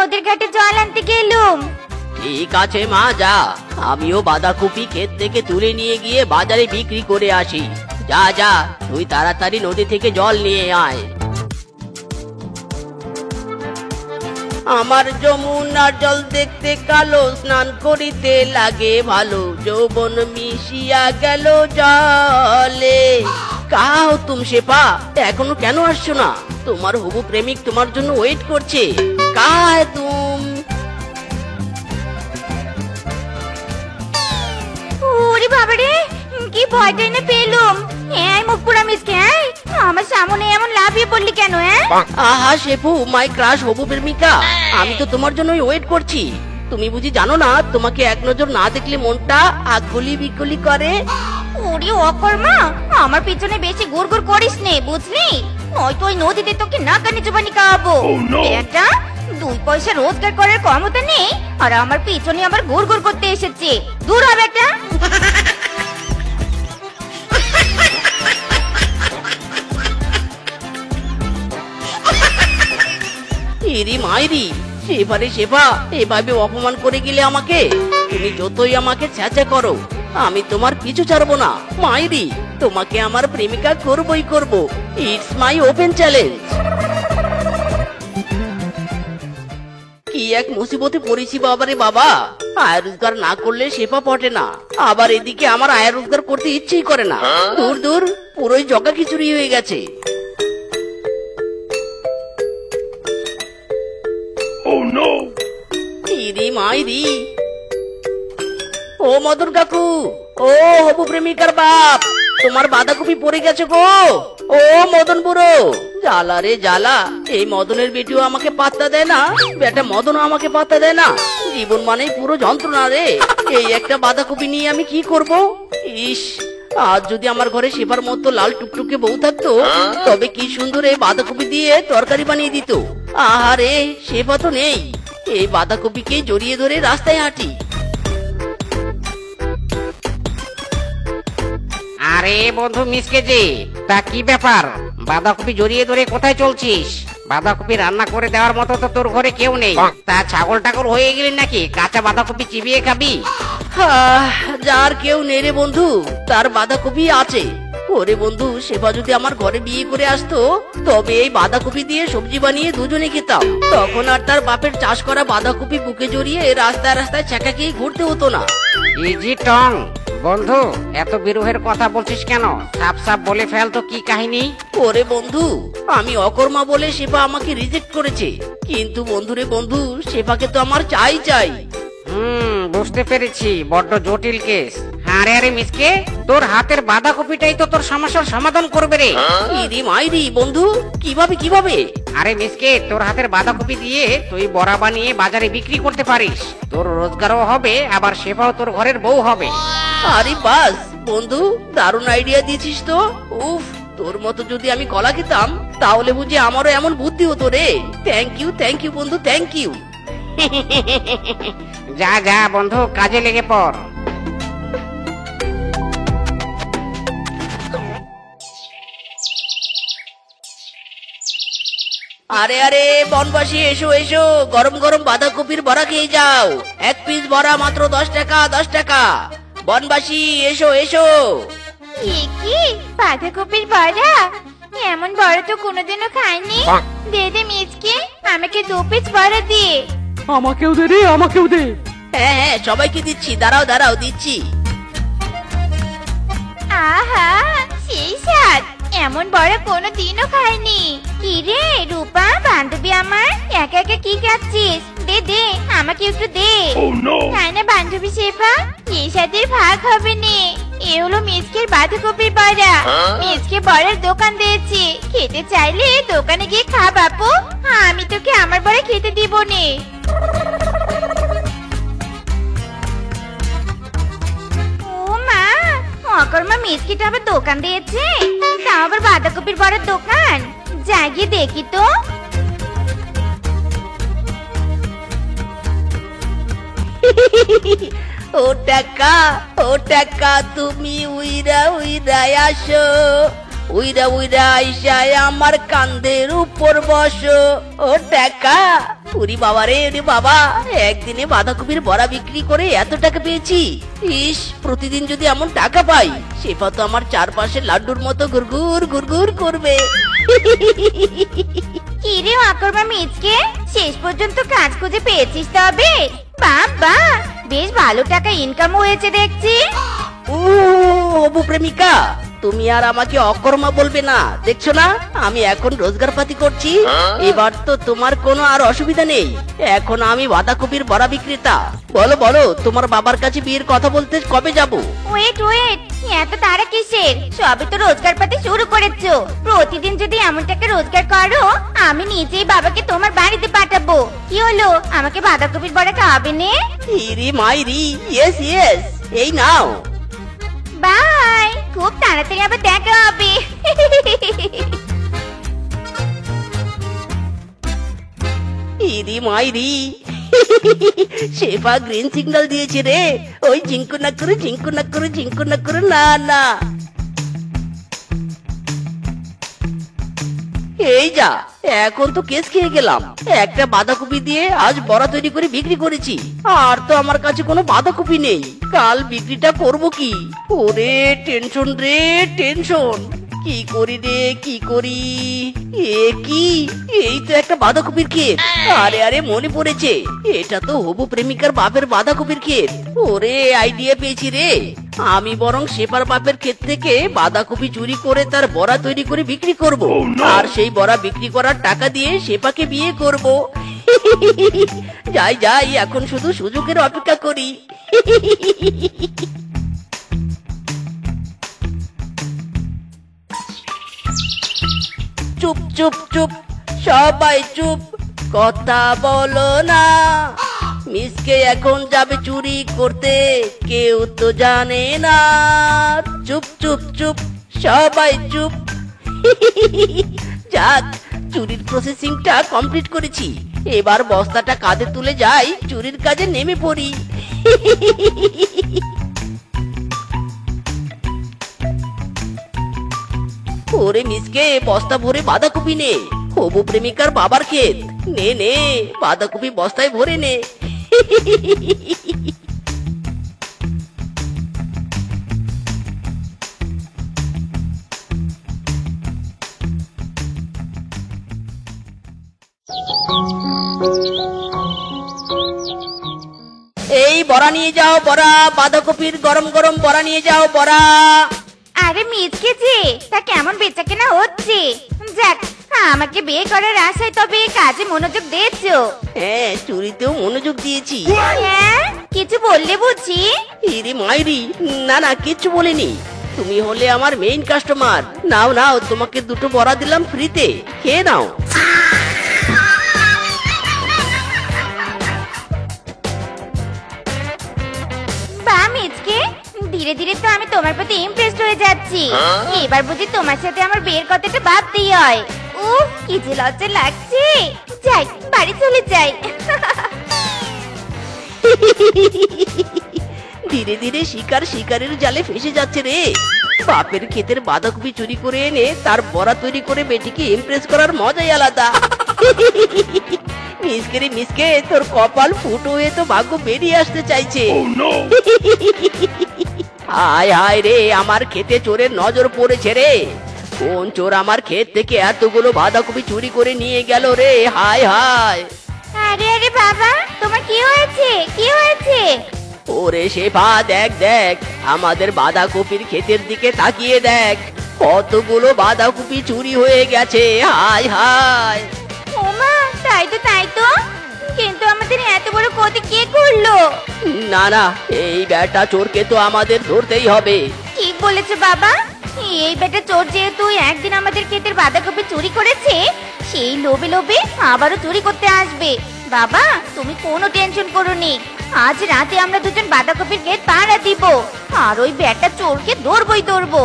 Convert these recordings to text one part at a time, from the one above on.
নদীর ঘাটে জল আনতে গেলুম। ঠিক আছে মা, যা। আমিও বাঁধাকপি ক্ষেত থেকে তুলে নিয়ে গিয়ে বাজারে বিক্রি করে আসি। যা যা, তুই তাড়াতাড়ি নদী থেকে জল নিয়ে আয়। আমার যমুনার জল দেখতে কালো, স্নান করিতে লাগে ভালো, যৌবন মিশিয়া গেল জলে। কাও তুম শেফা, এখনো কেন আসছো না? তোমার হবু প্রেমিক তোমার জন্য ওয়েট করছে। কায় তুম? ওরে বাবারে, কি ভয়টাই না পেলুম। এই মুখ পুরা মিসকে, আমার সামনে এমন লাফিয়ে পড়লি কেন? আহা শেফু, মাই ক্রাশ হবু প্রেমিকা, আমি তো তোমার জন্যই ওয়েট করছি। তুমি বুঝি জানো না, তোমাকে এক নজর না দেখলে মনটা আগলি বিকলি করে। ওরে অকর্মা, আমার পিছনে বেশি গুড়গুড় করিস নে, বুঝলি? নয়তো ওই নদীতে তোকে নাকানি চুবানি খাওয়াবো। এটা 2 পয়সা রোজগার করার ক্ষমতা নেই, আর আমার পিছনে আবার গুড়গুড় করতে এসেছে। দূর হবে একটা। ইরি মাইরি, সেবারে সেবা, এভাবে অপমান করে গেলে আমাকে। তুমি যতই আমাকে ছ্যাঁচা করো, আমি তোমার পিছু ছাড়বো না। মাইরি, তোমাকে আমার প্রেমিকা করবই করব। It's my open challenge. কি এক মুসিবতে পড়েছি বাবারে বাবা। আয় রোজগার না করলে সেপা পটে না, আবার এদিকে আমার আয় রোজগার করতে ইচ্ছেই করে না। দূর দূর, পুরোই জগা খিচুড়ি হয়ে গেছে। ইরি মাইরি, ও মদন কাকু, ও হবু প্রেমিকার বাপ, তোমার বাঁধাকপি পড়ে গেছে গো। ও মদন বুড়ো, জ্বালা রে জ্বালা। এই মদনের বেটিও আমাকে পাত্তা দেয় না, বেটা মদনও আমাকে পাত্তা দেয় না। জীবন মানেই পুরো যন্ত্রণা রে। এই একটা বাঁধাকপি নিয়ে আমি কি করব? ইস, আজ যদি আমার ঘরে সেবার মতো লাল টুকটুকে বউ থাকতো, তবে কি সুন্দর এই বাঁধাকপি দিয়ে তরকারি বানিয়ে দিত। আহারে, সেবা তো নেই। এই বাঁধাকপিকে জড়িয়ে ধরে রাস্তায় হাঁটি। আরে বন্ধু মিসকে যে, তা কি ব্যাপার? বাঁধাকপি জড়িয়ে ধরে কোথায় চলছিস? বাঁধাকপি রান্না করে দেওয়ার মতো তো তোর ঘরে কেউ নেই। তা ছাগল টাগল হয়ে গেলি নাকি? কাঁচা বাঁধাকপি চিবিয়ে খাবি? যার কেউ নেই রে বন্ধু, তার বাঁধাকপি আছে। ওরে বন্ধু, সেবা যদি আমার ঘরে বিয়ে করে আসতো, তবে এই বাঁধাকপি দিয়ে সবজি বানিয়ে দুজনে খেতাম। তখন আর তার বাপের চাষ করা বাঁধাকপি বুকে জড়িয়ে রাস্তায় রাস্তায় ছ্যাঁকা খেয়ে ঘুরতে হতো না। ইজি টং, বন্ধু এত বিরহের কথা বলছিস কেন? সাপ সাপ বলে ফেল তো, কি কাহিনী? ওরে বন্ধু, আমি অকর্মা বলে সেবা আমাকে রিজেক্ট করেছে, কিন্তু বন্ধুরে বন্ধু, সেবাকে তো আমার চাই চাই। বুঝতে পেরেছি, বড্ড জটিল কেস। আরে আরে মিসকে, তোর হাতের বাঁধাকপিটাই তো তোর সমস্যার সমাধান করবে রে। ইরি মাইরি বন্ধু, কিভাবে কিভাবে? আরে মিসকে, তোর হাতের বাঁধাকপি দিয়ে তুই বড়া বানিয়ে বাজারে বিক্রি করতে পারিস। তোর রোজগারও হবে, আবার সেবাও তোর ঘরের বউ হবে। আরে বাস বন্ধু, দারুণ আইডিয়া দিয়েছিস তো। উফ, তোর মতো যদি আমি কলা খেতাম, তাহলে বুঝি আমারও এমন বুদ্ধি হতো রে। থ্যাংক ইউ বন্ধু, থ্যাংক ইউ। যা যা বন্ধু, কাজে লেগে পড়। আরে আরে বনবাসী, এসো এসো, গরম গরম বাঁধাকপির বড়া খেয়ে যাও। 1 পিস বড়া মাত্র 10 টাকা, 10 টাকা। বনবাসী এসো এসো। কি বাঁধাকপির বড়া? এমন বড়া তো কোনোদিনও খাইনি। দে দে মিচকে, আমাকে 2 পিস বড়া দে। আমাকেও দে রে, আমাকেও দে। হ্যাঁ হ্যাঁ, সবাইকে দিচ্ছি, দাঁড়াও দাঁড়াও, দিচ্ছি। আহা, সেই স্বাদ, এমন বড়া কোনোদিনও খাইনি। কি রে রূপা, বান্ধবী আমার, একা একা কি খাচ্ছিস? দে দে, আমাকে একটু দে। তাই না বান্ধবী শেফা, এই স্বাদের ভাগ হবে নে। এ হলো মিচকের বাঁধাকপির বড়া। মিচকে বড়ার দোকান দিয়েছি, খেতে চাইলে দোকানে গিয়ে খা বাপু। আমি তোকে আমার বড়া খেতে দিব নে। ও মা, অকর্মা মিচকিটা আবার দোকান দিয়েছে, তাও আবার বাঁধাকপির বড়ার দোকান। জাগিয়ে দেখি তো। ও টাকা তুমি উইরা উইরা আসো, উইরা উইরা আইসায় আমার কান্দের উপর বসো ও টাকা। উরি বাবা রে, ওরে বাবা, একদিনে বাঁধাকপির বড়া বিক্রি করে এত টাকা পেয়েছি। ইস, প্রতিদিন যদি এমন টাকা পাই, শেফা তো আমার চারপাশে লাড্ডুর মতো গুড়গুড় গুড়গুড় করবে। কি রে অকর্মা মিচকে, শেষ পর্যন্ত কাজ খুঁজে পেয়েছিস তবে? বাবা, বেশ ভালো টাকা ইনকাম হয়েছে দেখছি। ও হবু প্রেমিকা, তুমি আর আমাকে অকর্মা বলবে না। দেখছো না আমি এখন রোজগার পাতি করছি। এবার তো তোমার কোনো আর অসুবিধা নেই। এখন আমি বাঁধাকপির বড়া বিক্রেতা। বলো বলো, তোমার বাবার কাছে বিয়ের কথা বলতে কবে যাব? ওয়েট ওয়েট, এত তারা কিসের? সবে তো রোজগার পাতি শুরু করেছো। প্রতিদিন যদি এমন টাকা রোজগার করো, আমি নিজেই বাবাকে তোমার বাড়িতে পাঠাবো। কি হলো, আমাকে বাঁধাকপির বড়া খাওয়াবে নে? ইরি মাইরি, ইয়েস ইয়েস, এই নাও। বাই, খুব তাড়াতাড়ি আবার দেখা হবে। ইরি মাইরি, শেফা গ্রিন সিগন্যাল দিয়েছে রে। ওই ঝিঙ্কু না করে ঝিঙ্কু না করে ঝিঙ্কু না করে না না। এই যা, এখন তো কেস খেয়ে গেলাম। একটা বাঁধাকপি দিয়ে আজ বড়া তৈরি করে বিক্রি করেছি, আর তো আমার কাছে কোনো বাঁধাকপি নেই। কাল বিক্রিটা করব কি? ওরে টেনশন রে টেনশন, কি করি রে কি করি? এ কি, এই তো একটা বাঁধাকপির ক্ষেত। আরে আরে, মনে পড়েছে, এটা তো হবু প্রেমিকার বাপের বাঁধাকপির ক্ষেত। ওরে আইডিয়া পেয়েছি রে, আমি বরং শেফার বাপের ক্ষেত থেকে বাঁধাকপি চুরি করে তার বড়া তৈরি করে বিক্রি করব, আর সেই বড়া বিক্রি করার টাকা দিয়ে শেফাকে বিয়ে করব। যাই যাই, এখন শুধু সুযোগের অপেক্ষা করি। চুপ চুপ চুপ, সবাই চুপ, কথা বলো না। মিসকে এখন যাবে চুরি করতে, কেউ তো জানে না। চুপ চুপ চুপ, সবাই চুপ। যাক, চুরির প্রসেসিংটা কমপ্লিট করেছি। এবার বস্তাটা কাঁধে তুলে যাই, চুরির কাজে নেমে পড়ি। ওরে মিসকে, বস্তা ভরে বাঁধাকপি নে। হবু প্রেমিকার বাবার ক্ষেত, নে নে, বাঁধাকপি বস্তায় ভরে নে। এই বড়া নিয়ে যাও, বড়া, বাঁধাকপির গরম গরম বড়া নিয়ে যাও, বড়া। আরে মিচকে যে, তা কেমন বেচা কেনা হচ্ছে? যাক, আমাকে বিয়ে করার আশায় তবে কাজে মনোযোগ দিয়েছো। হ্যাঁ, চুরিতেও মনোযোগ দিয়েছি। হ্যাঁ, কিছু বললে বুঝি? ইরে মাইরি, না না, কিচ্ছু বলিনি। তুমি হলে আমার মেইন কাস্টমার। নাও নাও, তোমাকে দুটো বড়া দিলাম ফ্রিতে, খেয়ে নাও। বা মিচকে, ধীরে ধীরে তো আমি তোমার প্রতি ইমপ্রেসড হয়ে যাচ্ছি। এবার বুঝি তোমার সাথে আমার বিয়ের কথাটা ভাবতেই হয়। উফ, কি যে লজ্জা লাগছে। যাই, বাড়ি চলে যাই। ধীরে ধীরে শিকার শিকারের জালে ফেসে যাচ্ছে রে। বাপের ক্ষেতের বাঁধাকপি চুরি করে এনে তার বড়া তৈরি করে বেটিকে ইমপ্রেস করার মজাই আলাদা। মিসকে রে মিসকে, তোর কপাল ফুটো হয়ে তো ভাগ্য বেরিয়ে আসতে চাইছে। হায় হায় রে, আমার ক্ষেতে চোরের নজর পড়েছে রে। কোন চোর আমার ক্ষেত থেকে এতগুলো বাঁধাকপি চুরি করে নিয়ে গেল রে? হায় হায়। আরে আরে বাবা, তোমার কি হয়েছে? কি হয়েছে? ওরে শেফা, দেখ দেখ, আমাদের বাঁধাকপির ক্ষেতের দিকে তাকিয়ে দেখ, কতগুলো বাঁধাকপি চুরি হয়ে গেছে। হায় হায়। ওমা, তাই তো তাই তো, কিন্তু আমাদের এত বড় ক্ষতি কে করলো? না না, এই বেটা চোরকে তো আমাদের ধরতেই হবে। ঠিক বলেছো বাবা, এই বেটা চোর যেহেতু একদিন আমাদের ক্ষেতের বাঁধাকপি চুরি করেছে, সেই লোভে লোভে আবারও চুরি করতে আসবে। বাবা, তুমি কোনো টেনশন করোনি, আজ রাতে আমরা দুজন বাঁধাকপির ক্ষেত পাহারা দিব, আর ওই বেটা চোরকে ধরবই ধরবো।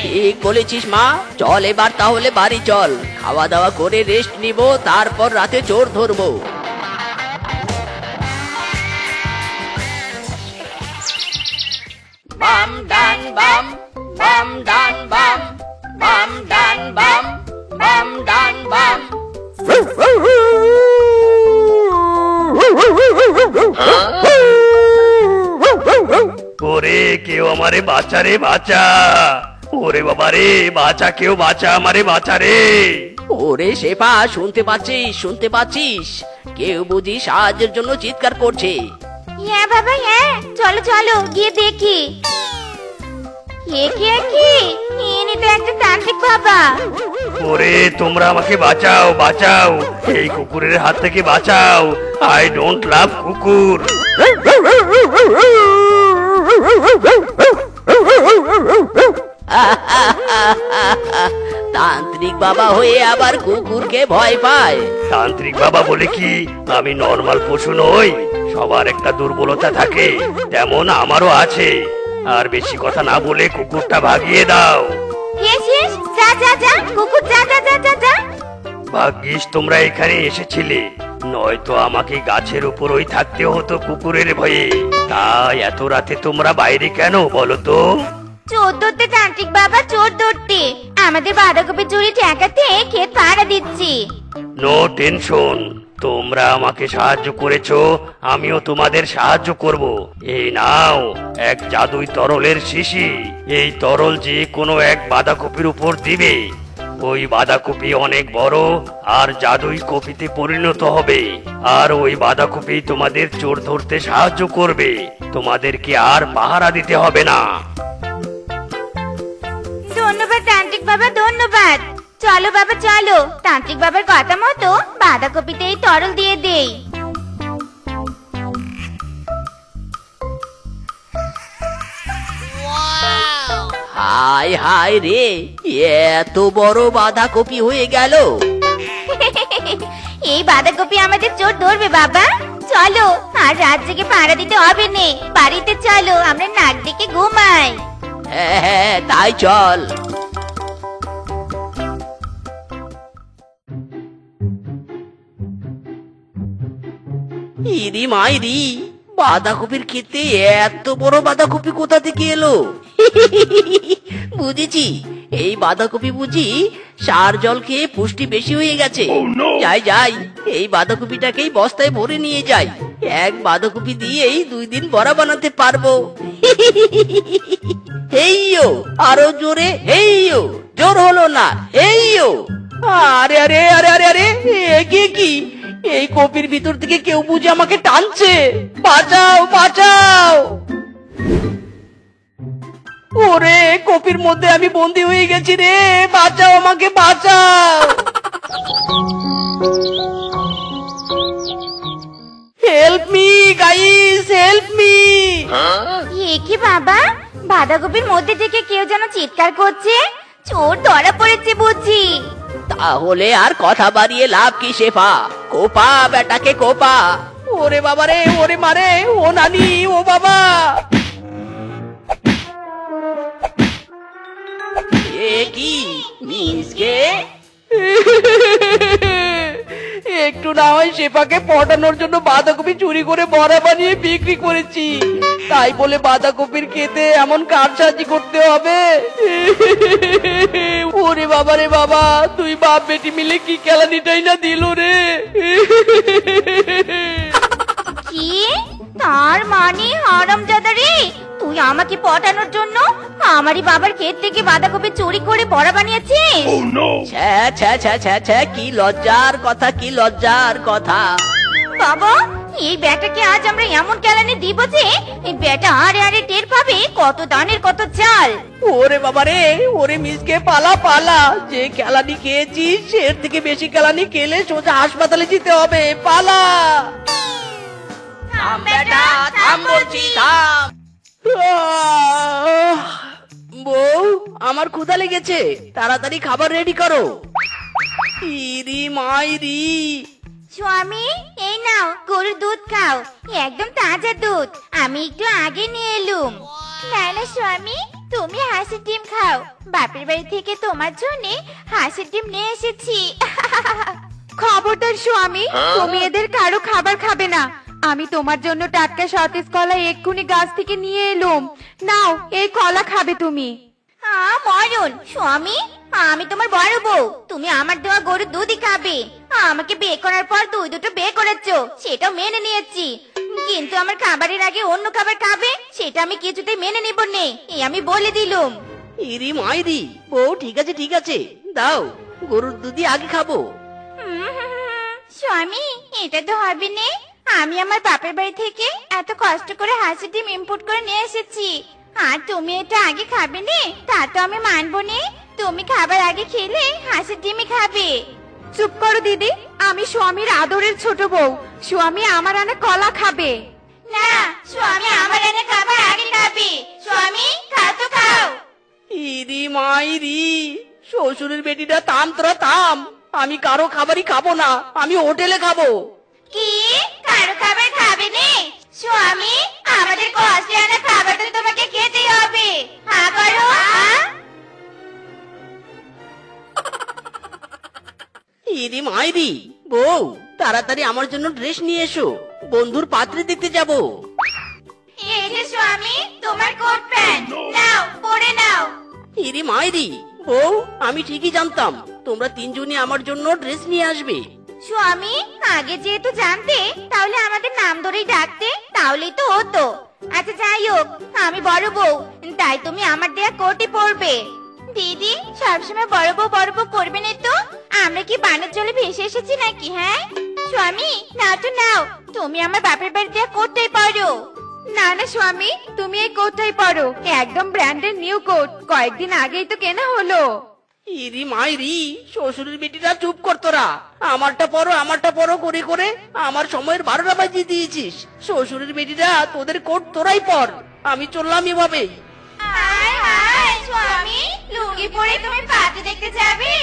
ঠিক বলেছিস মা, চল এবার তাহলে বাড়ি চল, খাওয়া দাওয়া করে রেস্ট নিব, তারপর রাতে চোর ধরবো। বাম ডান বাম, বাম ডান বাম, বাম ডান বাম, বাম ডান বাম। ওরে কেউ আমারে বাঁচা রে বাঁচা, ওরে বাবা রে বাঁচা, কেউ বাঁচা আমারে বাঁচা রে। ওরে শেফা, শুনতে পাচ্ছিস, শুনতে পাচ্ছিস? কেউ বুঝি সাহায্যের জন্য চিৎকার করছে। হ্যাঁ বাবা হ্যাঁ, চলো চলো গিয়ে দেখি। একে কি ইনি তো একটা তান্ত্রিক বাবা। ওরে তোমরা আমাকে বাঁচাও বাঁচাও, এই কুকুরের হাত থেকে বাঁচাও। আই ডোন্ট লাভ কুকুর। তান্ত্রিক বাবা হয়ে আবার কুকুরকে ভয় পায়? তান্ত্রিক বাবা বলে কি আমি নরমাল পশু নই? সবার একটা দুর্বলতা থাকে, তেমন আমারও আছে। আর বেশি কথা না বলে কুকুরটা ভাগিয়ে দাও। শেষ শেষ, যা যা যা কুকুর, যা যা যা যা যা। ভাগ্যিস তোমরা এখানে এসেছিলে, নয়তো আমাকে গাছের উপরই থাকতে হতো কুকুরের ভয়ে। তাই এত রাতে তোমরা বাইরে কেন বলো তো? চোর ধরতে তান্ত্রিক বাবা, চোর ধরতে। আমাদের বাঁধাকপি চুরি ঠেকাতে ক্ষেত পাহারা দিচ্ছি। নো টেনশন, তোমরা আমাকে সাহায্য করেছো, আমিও তোমাদের সাহায্য করব। এই নাও এক জাদুই তরলের শিশি। এই তরল যে কোনো এক বাঁধাকপির উপর দিবে, ওই বাঁধাকপি অনেক বড় আর জাদুই কপিতে পরিণত হবে। আর ওই বাঁধাকপি তোমাদের চোর ধরতে সাহায্য করবে, তোমাদেরকে আর পাহারা দিতে হবে না। ধন্যবাদ তান্ত্রিক বাবা, ধন্যবাদ। চলো বাবা চলো, তান্ত্রিক বাবার কথা মতো বাঁধাকপিতে এই তরল দিয়ে দেই। হায় হায় রে, এত বড় বাঁধাকপি হয়ে গেল। এই বাঁধাকপি আমাদের চোর ধরবে বাবা। চলো আর রাত জেগে পাহারা দিতে হবে নে, বাড়িতে চলো, আমরা নাক ডেকে ঘুমাই। হ্যাঁ হ্যাঁ তাই চল। ইরি মাইরি, বাঁধাকপির খেতে এত বড় বাঁধাকপি কোথা থেকে এলো? বুঝেছি, এই বাঁধাকপি বুঝি সার জল খেয়ে পুষ্টি বেশি হয়ে গেছে। যাই যাই, এই বাঁধাকপিটাকেই বস্তায় ভরে নিয়ে যাই। এক বাঁধাকপি দিয়েই 2 দিন বড়া বানাতে পারবো। হেইয়ো, আরো জোরে হেইয়ো, জোর হলো না হেইয়ো। আরে আরে আরে আরে আরে, এ কি? এই কপির ভিতর থেকে কেউ বুঝে আমাকে টানছে। বাঁচাও বাঁচাও। ওরে কপির মধ্যে আমি বন্দি হয়ে গেছি রে, বাঁচাও আমাকে বাঁচাও। Help me guys, help me. এ কি বাবা, বাঁধাকপির মধ্যে থেকে কেউ যেন চিৎকার করছে। চোর ধরা পড়েছে বুঝি। তাহলে আর কথা বাড়িয়ে লাভ কি শেফা? কোপা বেটাকে কোপা। ওরে বাবা রে, ওরে মারে, ও নানি, ও বাবা। এ কি মিসকে? একটু না হয় শেফাকে পটানোর জন্য বাঁধাকপি চুরি করে বড়া বানিয়ে বিক্রি করেছি, তাই বলে বাঁধাকপির খেতে এমন কারসাজি করতে হবে? ওরে বাবা রে বাবা, তুই বাপ বেটি মিলে কি কেলানিটাই না দিল রে। কি? তার মানে হারামজাদা রে, তুই আমাকে পটানোর জন্য আমারই বাবার ক্ষেত থেকে বাঁধাকপি চুরি করে বড়া বানিয়েছিস? ছ্যা ছ্যা ছ্যা ছ্যা ছ্যা, কি লজ্জার কথা, কি লজ্জার কথা। বাবা, এই বেটাকে আজ আমরা এমন কেলানি দিব যে এই বেটা আরে আরে টের পাবে কত দানের কত চাল। ওরে বাবা রে, ওরে মিসকে পালা পালা। যে কেলানি খেয়েছিস এর থেকে বেশি কেলানি খেলে সোজা হাসপাতালে যেতে হবে, পালা। থাম বেটা, থাম বলছি, থাম। বউ, আমার ক্ষুধা লেগেছে, তাড়াতাড়ি খাবার রেডি করো। ইরি মাইরি। স্বামী, এই নাও গরুর দুধ খাও, একদম তাজা দুধ, আমি একটু আগে নিয়ে এলুম। না না স্বামী, তুমি হাঁসের ডিম খাও, বাপের বাড়ি থেকে তোমার জন্য হাঁসের ডিম নিয়ে এসেছি। খবরদার স্বামী, তুমি এদের কারো খাবার খাবে না। আমি তোমার জন্য টাটকা সতেজ কলা এক্ষুনি গাছ থেকে নিয়ে এলুম। নাও, এই কলা খাবে তুমি। মরণ স্বামী, আমি তোমার বড় বউ, তুমি আমার দেওয়া গরুর দুধই খাবে। আমাকে বিয়ে করার পর দুটো বিয়ে করেছো, সেটাও মেনে নিয়েছি, কিন্তু আমার খাবারের আগে অন্য খাবার খাবে সেটা আমি কিছুতেই মেনে নিব নে, এই আমি বলে দিলুম। ইরি মাইরি, বউ ঠিক আছে ঠিক আছে, দাও গরুর দুধই আগে খাবো। স্বামী, এটা তো হবে না। আমি আমার বাপের বাড়ি থেকে এত কষ্ট করে হাঁসের ডিম ইম্পোর্ট করে নিয়ে এসেছি, আর তুমি এটা আগে খাবে না, তা তো আমি মানবো না। তুমি খাবার আগে খেলে হাঁসের ডিমই খাবে। চুপ করো দিদি, আমি স্বামীর আদরের ছোট বউ, স্বামী আমার আনা কলা খাবে। না, স্বামী আমার এনে খাবার আগে খাবে। স্বামী, খাও তো খাও। ইরি মাইরি, শ্বশুরের বেটিটা থাম তোরা থাম, আমি কারো খাবারই খাবো না, আমি হোটেলে খাবো। কি, কারো খাবার খাবে না? স্বামী, আমাদের কষ্টে আনা খাবার তো তোমাকে খেতেই হবে। হ্যাঁ করো, হ্যাঁ। ইরি মাইরি, বউ তাড়াতাড়ি আমার জন্য ড্রেস নিয়ে এসো, বন্ধুর পাত্রে দেখতে যাবো। এই যে স্বামী, তোমার কোট প্যান্ট নাও, পরে নাও। ইরি মাইরি, বউ আমি ঠিকই জানতাম তোমরা তিনজনই আমার জন্য ড্রেস নিয়ে আসবে। স্বামী, আগে যেহেতু জানতে তাহলে আমাদের নাম ধরেই ডাকতে, তাহলেই তো হতো। আচ্ছা যাই হোক, আমি বড় বউ, তাই তুমি আমার দেয়া কোটই পরবে। দিদি, সবসময় বড় বউ করবে না তো? আমরা কি বানের জলে ভেসে এসেছি নাকি? হ্যাঁ স্বামী, নাও তো নাও, তুমি আমার বাপের বাড়ি দেয়া কোটটাই পরো। না না স্বামী, তুমি এই কোটটাই পরো, একদম ব্র্যান্ডের নিউ কোট, কয়েকদিন আগেই তো কেনা হলো। ইরি মাইরি, শ্বশুরের বেটিরা চুপ কর তোরা, আমারটা পরো করে করে আমার সময়ের 12টা বাজিয়ে দিয়েছিস। শ্বশুরের বেটিরা তোদের কোট তোরাই পর, আমি চললাম এভাবে। হায় হায় স্বামী, লুঙ্গি পরে তুমি পার্টি দেখতে যাবে?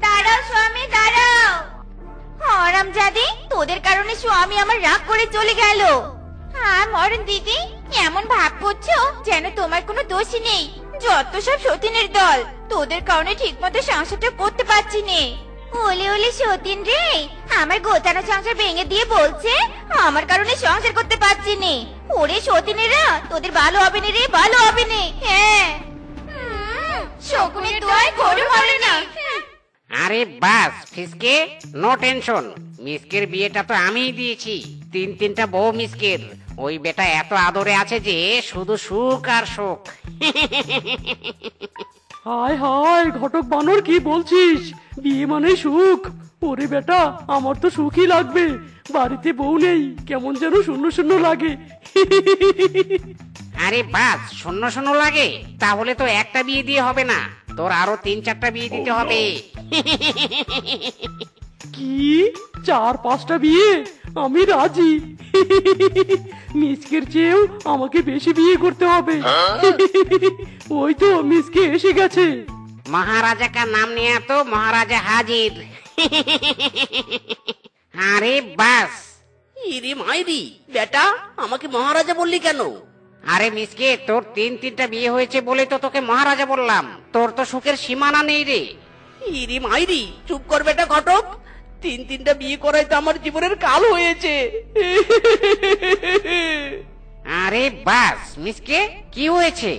দাঁড়াও স্বামী, দাঁড়াও। হারামজাদি, তোদের কারণে স্বামী আমার রাগ করে চলে গেল। হ্যাঁ মরণ দিদি, এমন ভাব করছো যেন তোমার কোনো দোষই নেই। যত সব সতীনের দল, তোদের কারণে ঠিক মতো সংসারটা করতে পারছি নে। ওলে ওলে সতীন রে, আমার গোছানো সংসার ভেঙে দিয়ে বলছে আমার কারণে সংসার করতে পারছি নে। ওরে সতীনেরা, তোদের ভালো হবে না রে, ভালো হবে না। হ্যাঁ, শকুনের দোয়ায় গরু মরে না। আরে বাস ফিসকে, নো টেনশন, মিসকের বিয়েটা তো আমিই দিয়েছি, তিনটা বউ মিসকের। ওই বেটা এত আদরে আছে যে শুধু সুখ আর সুখ। হায় হায় ঘটক বানর, কি বলছিস? বিয়ে মানে সুখ? ওরে বেটা, আমার তো সুখই লাগবে, বাড়িতে বউ নেই, কেমন যেন শূন্য শূন্য লাগে। আরে বাস, শূন্য শূন্য লাগে? তাহলে তো একটা বিয়ে দিয়ে হবে না, তোর আরো 3-4টা বিয়ে দিতে হবে। কি 4-5টা বিয়ে? আমি রাজি। মিসকের চেয়েও আমাকে বেশি বিয়ে করতে হবে। ওই তো মিসকে এসে গেছে। মহারাজা কা নাম নিয়ে তো মহারাজা হাজির। আরে বাস, ইরি মাইরি, বেটা আমাকে মহারাজা বললি কেন? আরে মিসকে, তোর 3টা বিয়ে হয়েছে বলে তো তোকে মহারাজা বললাম, তোর তো সুখের সীমানা নেই রে। ইরি মাইরি, চুপ কর বেটা ঘটক, 3টা বিয়ে করাই তো আমার জীবনের কাল হয়েছে। আরে বাস মিসকে, কি হয়েছে?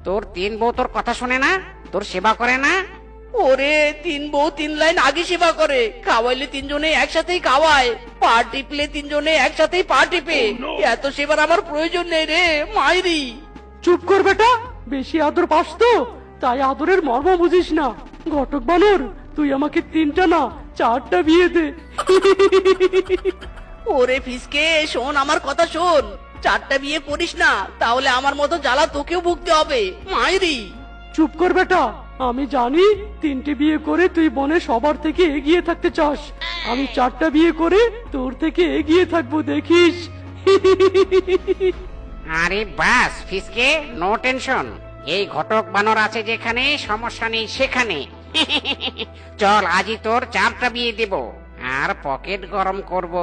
তোর 3 বউ তোর কথা শোনে না, তোর সেবা করে না? ওরে 3 বউ 3 লাইন আগে সেবা করে, খাওয়াইলে 3জনে একসাথেই খাওয়ায়, পা টিপলে 3জনে একসাথেই পা টিপে। এত সেবার আমার প্রয়োজন নেই রে মাইরি। চুপ কর বেটা, বেশি আদর পাস তো, তাই আদরের মর্ম বুঝিস না। ঘটক বানর, তুই আমাকে 3টা না 4টা বিয়ে দে। ওরে ফিসকে, শোন আমার কথা শোন, 4টা বিয়ে করিস না, তাহলে আমার মতো জ্বালা তোকেও ভুগতে হবে মাইরি। চুপ কর বেটা, আমি জানি 3টে বিয়ে করে তুই বনে সবার থেকে এগিয়ে থাকতে চাস, আমি 4টা বিয়ে করে তোর থেকে এগিয়ে থাকবো, দেখিস। আরে বাস ফিসকে, নো টেনশন, এই ঘটক বানর আছে যেখানে, সমস্যা নেই সেখানে। চল আজই তোর 4টা বিয়ে দেব, আর পকেট গরম করব।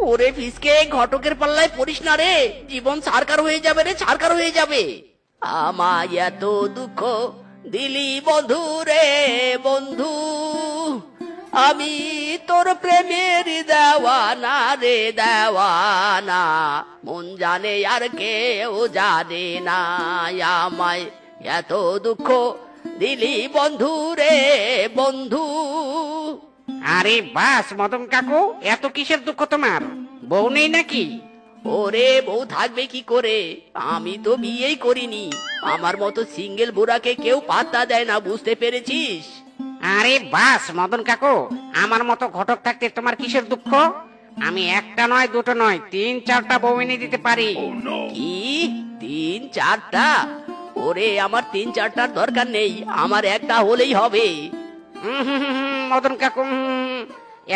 ওরে ফিসকে, ঘটকের পাল্লায় পড়িস না রে, জীবন ছারকার হয়ে যাবে রে, ছারকার হয়ে যাবে। আমায় এত দুঃখ দিলি বন্ধু রে বন্ধু, আমি তোর প্রেমের দেওয়ানা রে দেওয়ানা, মন জানে আর কেউ জানে না, আমায় এত দুঃখ দিলি বন্ধু রে বন্ধু। আরে বাস মদন কাকু, এত কিসের দুঃখ তোমার? বউ নেই নাকি? ওরে বউ থাকবে কি করে, আমি তো বিয়েই করিনি। আমার মতো সিঙ্গেল বুড়াকে কেউ পাত্তা দেয় না, বুঝতে পেরেছিস? আরে বাস মদন কাকু, আমার মতো ঘটক থাকতে তোমার কিসের দুঃখ? আমি একটা নয় দুটো নয় 3-4টা বউ এনে দিতে পারি। কি 3-4টা? ওরে আমার 3-4টার দরকার নেই, আমার একটা হলেই হবে। মদন কাকু,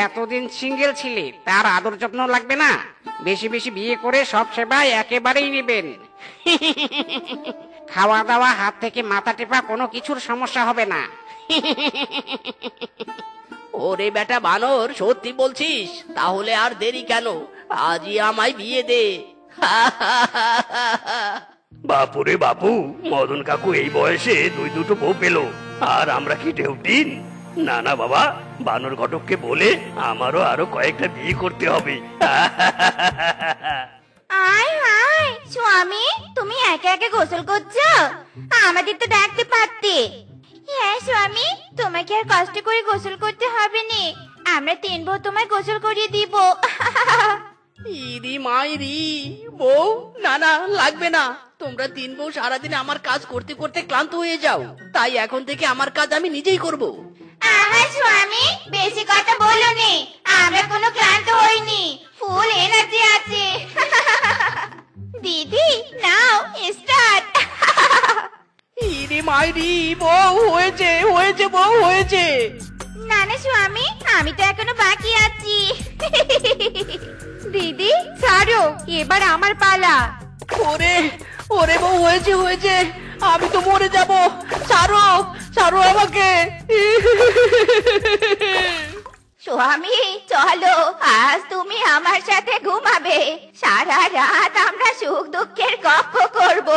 এতদিন সিঙ্গেল ছিলে, তার আদর যত্ন লাগবে না? বেশি বেশি বিয়ে করে সব সেবা একেবারেই নেবেন। খাওয়া দাওয়া হাত থেকে মাথা টেপা কোনো কিছুর সমস্যা হবে না। ওরে বেটা বানর, সত্যি বলছিস? তাহলে আর দেরি কেন, আজই আমায় বিয়ে দে। বাপুরে বাপু, মদন কাকু এই বয়সে দুটো বউ পেল, আর আমরা কি ঢেউটিন? না না বাবা, বানর ঘটককে বলে আমারও আরো কয়েকটা বিয়ে করতে হবে। আয় হায় স্বামী, তুমি একা একা গোসল করছো? আমাদের তো ডাকতে পারতে। হ্যাঁ স্বামী, তোমাকে আর কষ্ট করে গোসল করতে হবে না, আমরা 3 বউ তোমায় গোসল করিয়ে দিব। ইরি মাইরি বউ, না না লাগবে না। তোমরা 3 বউ সারাদিন আমার কাজ করতে করতে ক্লান্ত হয়ে যাও, তাই এখন থেকে আমার কাজ আমি নিজেই করব। আমার স্বামী বেশি কথা বলো নে, আমরা কোনো ক্লান্ত হইনি, ফুল এনার্জি আছে। দিদি নাও স্টার্ট। ইরি মাইরি বউ, হয়েছে হয়েছে বউ হয়েছে। না না স্বামী, আমি তো এখনো বাকি আছি। দিদি ছাড়ো, এবার আমার পালা। ওরে ওরে বউ, হয়েছে হয়েছে, আমি তো মরে যাব, ছাড়ো ছাড়ো আমাকে। স্বামী চলো, আজ তুমি আমার সাথে ঘুমাবে, সারা রাত আমরা সুখ দুঃখের গল্প করব।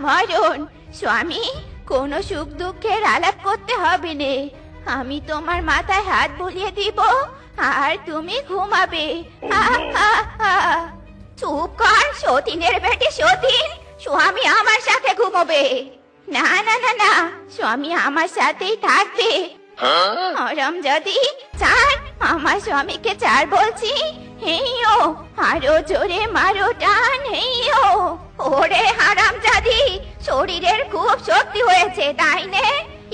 মরণ স্বামী, কোনো সুখ দুঃখের আলাপ করতে হবে না, আমি তোমার মাথায় হাত বুলিয়ে দিব আর তুমি ঘুমাবে। চুপ কর সতীনের বেটে সতীন, স্বামী আমার সাথে ঘুমাবে। না না না না, স্বামী আমার সাথেই থাকবে। হরম যদি চার, আমার স্বামীকে চার বলছি। হেইও, আরো জোরে মারো টান, হেইও। ওরে হারাম জাদি, শরীরের খুব শক্তি হয়েছে তাই নে?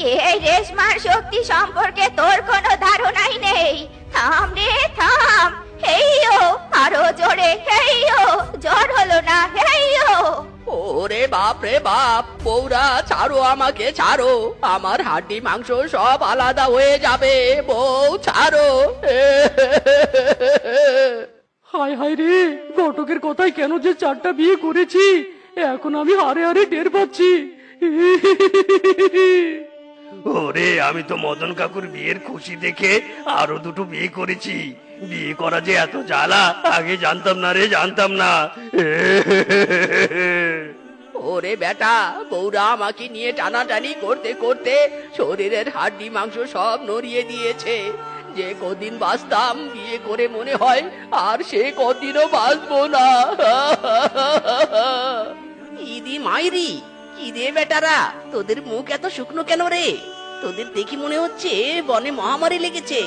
এই রেশমার শক্তি সম্পর্কে তোর কোনো ধারণাই নেই। থাম রে থাম, হেইও আরো জোরে, হেইও জোর হলো না, হেইও। ওরে বাপ রে বাপ, বউরা ছাড়ো আমাকে ছাড়ো, আমার হাড্ডি মাংস সব আলাদা হয়ে যাবে, বউ ছাড়ো। হায় হায় রে, ঘটকের কথায় কেন যে 4টা বিয়ে করেছি, এখন আমি হারে হারে টের পাচ্ছি। ওরে, আমি তো মদন কাকুর বিয়ের খুশি দেখে আরো 2টো বিয়ে করেছি। বিয়ে করা যে এত জ্বালা, আগে জানতাম না রে, জানতাম না। ওরে বেটা, বউরা আমাকে নিয়ে টানাটানি করতে করতে শরীরের হাড্ডি মাংস সব নড়িয়ে দিয়েছে। যে কদিন বাঁচতাম, বিয়ে করে মনে হয় আর সে কদিনও বাঁচবো না। ইদি মাইরি, কি রে বেটারা, তোদের মুখ এত শুকনো কেন রে? তোদের দেখি মনে হচ্ছে বনে মহামারী লেগেছে।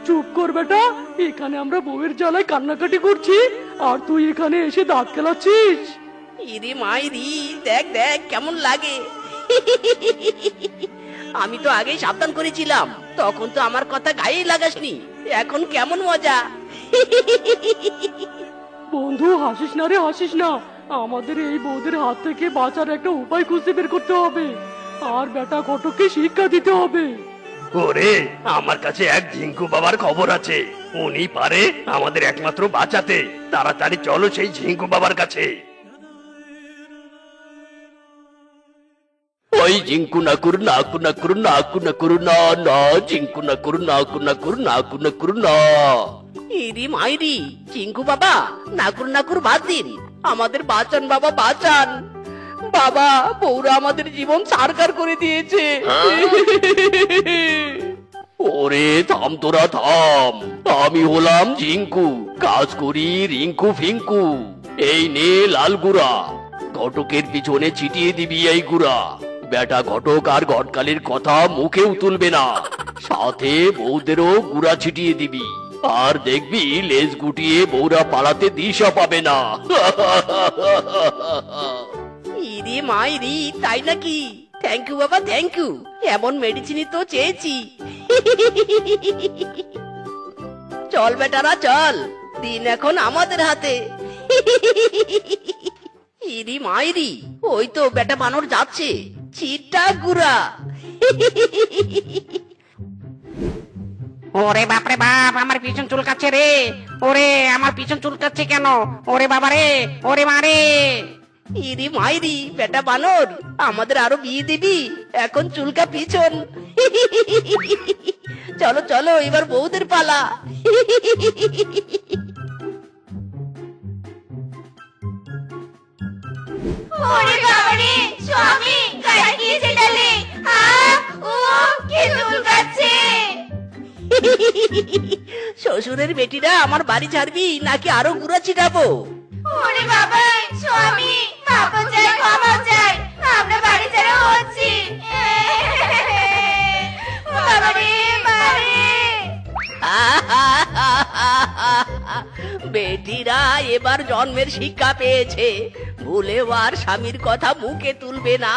চুপ কর বেটা, এখানে আমরা বউয়ের জ্বালায় কান্নাকাটি করছি, আর তুই এখানে এসে দাঁত কেলাচ্ছিস। ইরি মাইরি, দেখ দেখ কেমন লাগে। আমি তো আগেই সাবধান করেছিলাম, তখন তো আমার কথা গায়েই লাগাসনি, এখন কেমন মজা। বন্ধু হাসিস না রে, হাসিস না, আমাদের এই বউদের হাত থেকে বাঁচার একটা উপায় খুঁজে বের করতে হবে, আর বেটা ঘটককে শিক্ষা দিতে হবে। ওরে, আমার কাছে এক ঝিঙ্কু বাবার খবর আছে, উনি পারে আমাদের একমাত্র বাঁচাতে। তাড়াতাড়ি চলো সেই ঝিঙ্কু বাবার কাছে। ওই জিঙ্কু নাকুর নাকু নাকুর নাকু নাকুর না না, জিঙ্কু নাকুর নাকু নাকুর নাকু নাকুর না। ইরি মাইরি, জিঙ্কু বাবা নাকুর নাকুর বাদ দিন, আমাদের বাঁচান বাবা বাঁচান। বাবা, বউরা আমাদের জীবন ছাড়কার করে দিয়েছে। ওরে থাম তোরা থাম, আমি হলাম ঝিঙ্কু, কাজ করি রিঙ্কু ফিঙ্কু। এই নে লাল গুড়া, ঘটকের পিছনে ছিটিয়ে দিবি এই গুড়া। বেটা ঘটক আর ঘটকালির কথা মুখেও তুলবে না, সাথে বউদেরও গুড়া ছিটিয়ে দিবি। আর দেখবি লেজ গুটিয়ে বউরা পালাতে দিশা পাবে না। ইরি মাইরি, তাই নাকি? থ্যাংক ইউ বাবা, থ্যাংক ইউ। এমন মেডিসিনই তো চেয়েছি। চল বেটারা চল, দিন এখন আমাদের হাতে। ইরি মাইরি, ওই তো বেটা বানর যাচ্ছে, চিটা গুড়া। ওরে বাপরে বাপ, আমার পিছন চুলকাচ্ছে রে। ওরে আমার পিছন চুলকাচ্ছে কেন? ওরে বাবা রে, ওরে মারে। ইরি মাইরি, বেটা বানর, আমাদের আরো বিয়ে দিবি? এখন চুলকা পিছন। চলো চলো, এবার বউদের পালা। ওরে বাবারে, স্বামী গায়ে কি ছেটালে? ও কি চুলকাচ্ছে। শ্বশুরের বেটিরা আমার বাড়ি ছাড়বি নাকি আরো গুড়া ছিটাবো? ওরে বাবা, স্বামী বাবা চাই, ক্ষমা চাই, আমরা বাড়ি ছাড়া হচ্ছি। বাবারে বাবারে। বেটিরা এবার জন্মের শিক্ষা পেয়েছে, ভুলেও আর স্বামীর কথা মুখে তুলবে না।